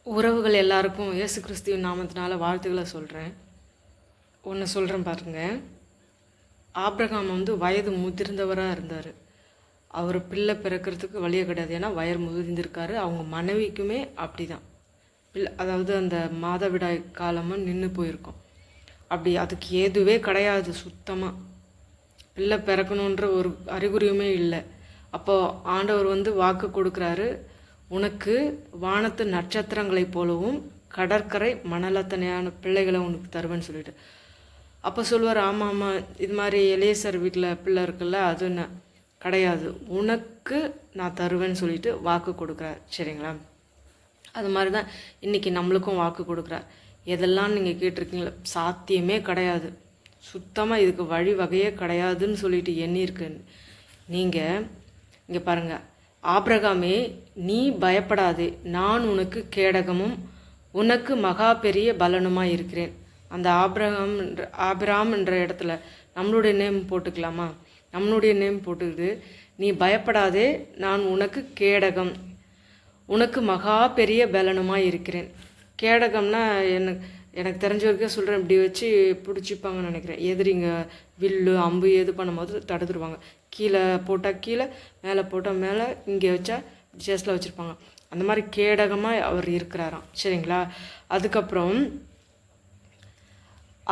உறவுகள் எல்லாருக்கும் இயேசு கிறிஸ்துவின் நாமத்தினால வாழ்த்துக்களை சொல்கிறேன். ஒன்று சொல்கிறேன் பாருங்கள். ஆபிரகாம் வயது முதிர்ந்தவராக இருந்தார். அவர் பிள்ளை பிறக்கிறதுக்கு வழியே கிடையாது. ஏன்னா வயது முதிர்ந்திருக்காரு. அவங்க மனைவிக்குமே அப்படி தான். அதாவது அந்த மாதவிடாய் காலமும் நின்று போயிருக்கோம். அப்படி அதுக்கு ஏதுவே கிடையாது. சுத்தமாக பிள்ளை பிறக்கணுன்ற ஒரு அறிகுறியுமே இல்லை. அப்போது ஆண்டவர் வாக்கு கொடுக்குறாரு, உனக்கு வானத்து நட்சத்திரங்களைப் போலவும் கடற்கரை மணலத்தனையான பிள்ளைகளை உனக்கு தருவேன்னு சொல்லிட்டு. அப்போ சொல்லுவார், ஆமாம் ஆமாம், இது மாதிரி எலேசர் வீட்டில் பிள்ளை இருக்குல்ல, அது என்ன கிடையாது, உனக்கு நான் தருவேன்னு சொல்லிட்டு வாக்கு கொடுக்குறார். சரிங்களா? அது மாதிரி தான் இன்றைக்கி நம்மளுக்கும் வாக்கு கொடுக்குறார். எதெல்லாம் நீங்கள் கேட்டிருக்கீங்களா, சாத்தியமே கிடையாது, சுத்தமாக இதுக்கு வழி வகையே கிடையாதுன்னு சொல்லிட்டு எண்ணிருக்கு. நீங்கள் இங்கே பாருங்கள், ஆபிரகாமே நீ பயப்படாதே, நான் உனக்கு கேடகமும் உனக்கு மகா பெரிய பலனுமாக இருக்கிறேன். அந்த ஆபிராம் என்ற இடத்துல நம்மளுடைய நேம் போட்டுக்கலாமா? நம்மளுடைய நேம் போட்டுக்கிது, நீ பயப்படாதே, நான் உனக்கு கேடகம் உனக்கு மகா பெரிய பலனுமாக இருக்கிறேன். கேடகம்னா எனக்கு தெரிஞ்ச வரைக்கும் சொல்கிறேன், இப்படி வச்சு பிடிச்சிப்பாங்கன்னு நினைக்கிறேன். எதிரிங்க வில்லு அம்பு எது பண்ணும்போது தடுத்துருவாங்க. கீழே போட்டால் கீழே, மேலே போட்டால் மேலே, இங்கே வச்சா சேஸில் வச்சுருப்பாங்க. அந்த மாதிரி கேடகமாக அவர் இருக்கிறாராம். சரிங்களா? அதுக்கப்புறம்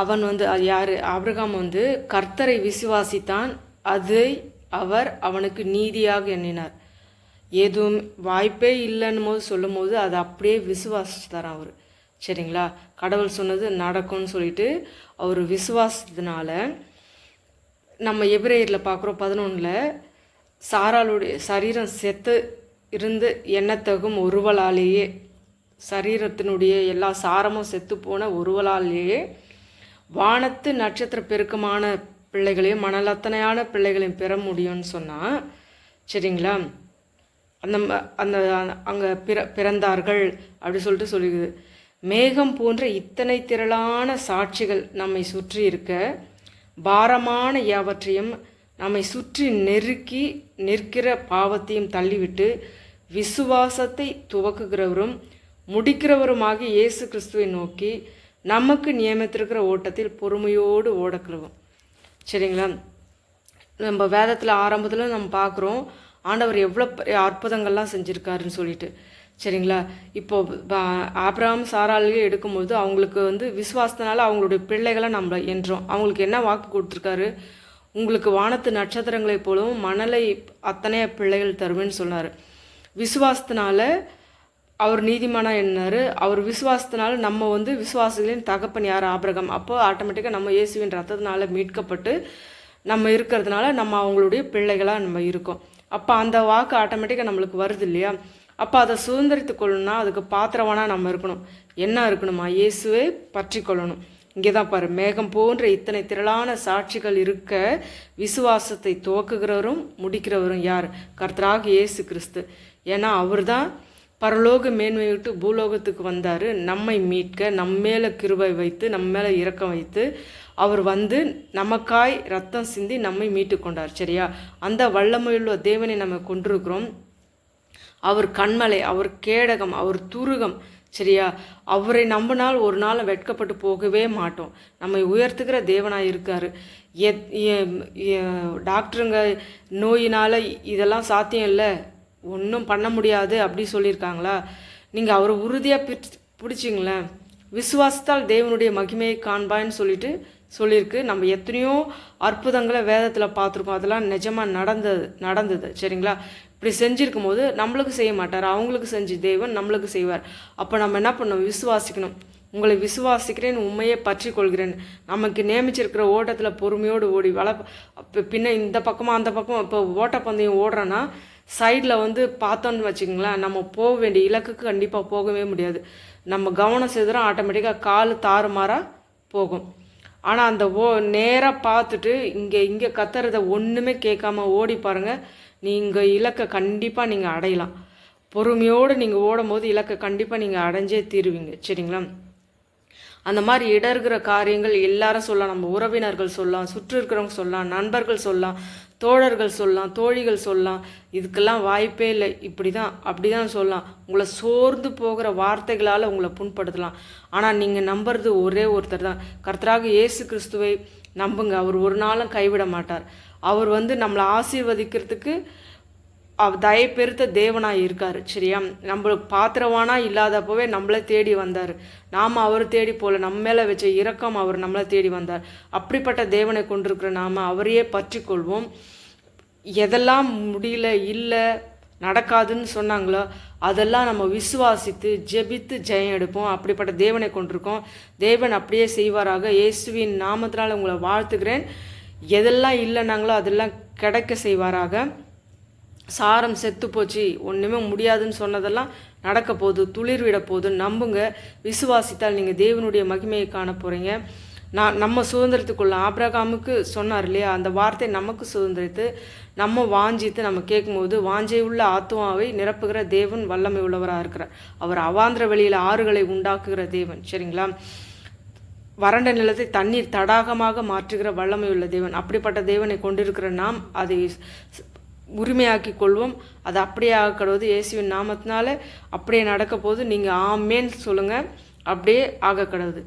அவன் யார், ஆபிரகாம் கர்த்தரை விசுவாசித்தான், அதை அவர் அவனுக்கு நீதியாக எண்ணினார். எதுவும் வாய்ப்பே இல்லைன்னு போது சொல்லும் போது அதை அப்படியே விசுவாசித்தாரான் அவர். சரிங்களா? கடவுள் சொன்னது நடக்கும்னு சொல்லிட்டு அவர் விசுவாசத்தினால, நம்ம எபிரேயரில் பார்க்குறோம் 11, சாராளுடைய சரீரம் செத்து இருந்து எண்ணத்தகும் ஒருவளாலேயே, சரீரத்தினுடைய எல்லா சாரமும் செத்து போன ஒருவளாலேயே வானத்து நட்சத்திர பெருக்கமான பிள்ளைகளையும் மணலத்தனையான பிள்ளைகளையும் பெற முடியும்னு சொன்னால், சரிங்களா, அந்த அந்த அங்கே பிறந்தார்கள் அப்படி சொல்லிட்டு சொல்லிக்குது. மேகம் போன்ற இத்தனை திரளான சாட்சிகள் நம்மை சுற்றி இருக்க, பாரமான யாவற்றையும் நம்மை சுற்றி நெருக்கி நிற்கிற பாவத்தையும் தள்ளிவிட்டு விசுவாசத்தை துவக்குகிறவரும் முடிக்கிறவருமாகி இயேசு கிறிஸ்துவை நோக்கி நமக்கு நியமித்திருக்கிற ஓட்டத்தில் பொறுமையோடு ஓடக்கிழவும். சரிங்களா? நம்ம வேதத்தில் ஆரம்பத்தில் நம்ம பார்க்குறோம் ஆண்டவர் எவ்வளோ அற்புதங்கள்லாம் செஞ்சுருக்காருன்னு சொல்லிட்டு. சரிங்களா? இப்போது ஆபிரகாம் சாராளையே எடுக்கும்போது அவங்களுக்கு விசுவாசத்தினால அவங்களுடைய பிள்ளைகளை நம்ம என்றோம். அவங்களுக்கு என்ன வாக்கு கொடுத்துருக்காரு, உங்களுக்கு வானத்து நட்சத்திரங்களை போலவும் மணலை அத்தனை பிள்ளைகள் தருவேன்னு சொன்னார். விசுவாசத்தினால அவர் நீதிமானாக எண்ணார். அவர் விசுவாசத்தினால நம்ம விசுவாசிகளின் தகப்பன் யார், ஆபிரகாம். அப்போ ஆட்டோமேட்டிக்காக நம்ம இயேசுவின் ரத்தத்தினால மீட்கப்பட்டு நம்ம இருக்கிறதுனால நம்ம அவங்களுடைய பிள்ளைகளாக நம்ம இருக்கோம். அப்போ அந்த வாக்கு ஆட்டோமேட்டிக்காக நம்மளுக்கு வருது இல்லையா? அப்போ அதை சுதந்திரித்து கொள்ளணும்னா அதுக்கு பாத்திரவானாக நம்ம இருக்கணும். என்ன இருக்கணுமா? இயேசுவை பற்றி கொள்ளணும். இங்கே தான் பாரு, மேகம் போன்ற இத்தனை திரளான சாட்சிகள் இருக்க விசுவாசத்தை துவக்குகிறவரும் முடிக்கிறவரும் யார்? கர்த்தராக இயேசு கிறிஸ்து. ஏன்னா அவர் தான் பரலோக மேன்மை விட்டு பூலோகத்துக்கு வந்தார், நம்மை மீட்க, நம்ம மேலே கிருபை வைத்து, நம்ம மேலே இரக்கம் வைத்து அவர் நமக்காய் ரத்தம் சிந்தி நம்மை மீட்டு கொண்டார். சரியா? அந்த வல்லமையுள்ள தேவனை நம்ம கொண்டிருக்கிறோம். அவர் கண்மலை, அவர் கேடகம், அவர் துருகம். சரியா? அவரை நம்பினால் ஒரு நாள் வெட்கப்பட்டு போகவே மாட்டோம். நம்மை உயர்த்துகிற தேவனாக இருக்கார். டாக்டருங்க நோயினால் இதெல்லாம் சாத்தியம் இல்லை, ஒன்றும் பண்ண முடியாது அப்படி சொல்லியிருக்காங்களா? நீங்கள் அவரை உறுதியாக பிடிச்சிங்களேன், விசுவாசத்தால் தேவனுடைய மகிமையை காண்பான்னு சொல்லியிருக்கு. நம்ம எத்தனையோ அற்புதங்களை வேதத்தில் பார்த்துருக்கோம், அதெல்லாம் நிஜமாக நடந்தது. சரிங்களா? இப்படி செஞ்சுருக்கும் போது நம்மளுக்கு செய்ய மாட்டார், அவங்களுக்கு செஞ்சு தேவன் நம்மளுக்கு செய்வார். அப்போ நம்ம என்ன பண்ணணும்? விசுவாசிக்கணும். உங்களை விசுவாசிக்கிறேன், உண்மையை பற்றி கொள்கிறேன். நமக்கு நியமிச்சிருக்கிற ஓட்டத்தில் பொறுமையோடு ஓடி பின்ன இந்த பக்கமாக அந்த பக்கம். இப்போ ஓட்டப்பந்தயம் ஓடுறோன்னா சைடில் பார்த்தோன்னு வச்சுக்கோங்களேன், நம்ம போக வேண்டிய இலக்குக்கு கண்டிப்பாக போகவே முடியாது. நம்ம கவனம் செய்கிறோம், ஆட்டோமேட்டிக்காக கால் தாறுமாறாக போகும். ஆனால் அந்த நேராக பார்த்துட்டு இங்கே கத்துறத ஒன்றுமே கேட்காம ஓடி பாருங்கள், நீங்கள் இலக்கை கண்டிப்பாக நீங்கள் அடையலாம். பொறுமையோடு நீங்கள் ஓடும் போது இலக்கை கண்டிப்பாக நீங்கள் அடைஞ்சே தீருவீங்க. சரிங்களா? அந்த மாதிரி இடர்கிற காரியங்கள் எல்லாரும் சொல்லலாம். நம்ம உறவினர்கள் சொல்லலாம், சுற்றி இருக்கிறவங்க சொல்லலாம், நண்பர்கள் சொல்லலாம், தோழர்கள் சொல்லலாம், தோழிகள் சொல்லலாம். இதுக்கெல்லாம் வாய்ப்பே இல்லை, இப்படி தான் அப்படி தான் சொல்லலாம். உங்களை சோர்ந்து போகிற வார்த்தைகளால் உங்களை புண்படுத்தலாம். ஆனால் நீங்கள் நம்புறது ஒரே ஒருத்தர் தான், கர்த்தராக இயேசு கிறிஸ்துவை நம்புங்க. அவர் ஒரு நாளும் கைவிட மாட்டார். அவர் நம்மளை ஆசீர்வதிக்கிறதுக்கு தயை பெருத்த தேவனாக இருக்கார். சரியா? நம்மளுக்கு பாத்திரவானா இல்லாதப்பவே நம்மளை தேடி வந்தார். நாம் அவர் தேடி போல, நம்ம மேலே வச்ச இரக்கம் அவர் நம்மளை தேடி வந்தார். அப்படிப்பட்ட தேவனை கொண்டிருக்கிற நாம் அவரையே பற்றி கொள்வோம். எதெல்லாம் முடியல, இல்லை, நடக்காதுன்னு சொன்னாங்களோ அதெல்லாம் நம்ம விசுவாசித்து ஜெபித்து ஜெயம் எடுப்போம். அப்படிப்பட்ட தேவனை கொண்டிருக்கோம். தேவன் அப்படியே செய்வாராக. இயேசுவின் நாமத்தினால் உங்களை வாழ்த்துக்கிறேன். எதெல்லாம் இல்லைனாங்களோ அதெல்லாம் கிடைக்க செய்வாராக. சாரம் செத்து போச்சு, ஒன்றுமே முடியாதுன்னு சொன்னதெல்லாம் நடக்க போகுது, துளிர் விட போகுது. நம்புங்க, விசுவாசித்தால் நீங்கள் தேவனுடைய மகிமையை காண போகிறீங்க. நம்ம சுதந்திரத்துக்குள்ள ஆபிரகாமுக்கு சொன்னார் இல்லையா, அந்த வார்த்தை நமக்கு சுதந்திரத்து நம்ம வாஞ்சித்து நம்ம கேட்கும்போது வாஞ்சை உள்ள ஆத்மாவை நிரப்புகிற தேவன் வல்லமை உள்ளவராக இருக்கிறார். அவர் அவாந்திர வெளியில் ஆறுகளை உண்டாக்குகிற தேவன். சரிங்களா? வறண்ட நிலத்தை தண்ணீர் தடாகமாக மாற்றுகிற வல்லமை உள்ள தேவன். அப்படிப்பட்ட தேவனை கொண்டிருக்கிற நாம் அதை உரிமையாக்கி கொள்வோம். அது அப்படியே ஆகக்கடுவது இயேசுவின் நாமத்தினால அப்படியே நடக்க போது. நீங்கள் ஆமேன்னு சொல்லுங்கள். அப்படியே ஆகக்கடுவது.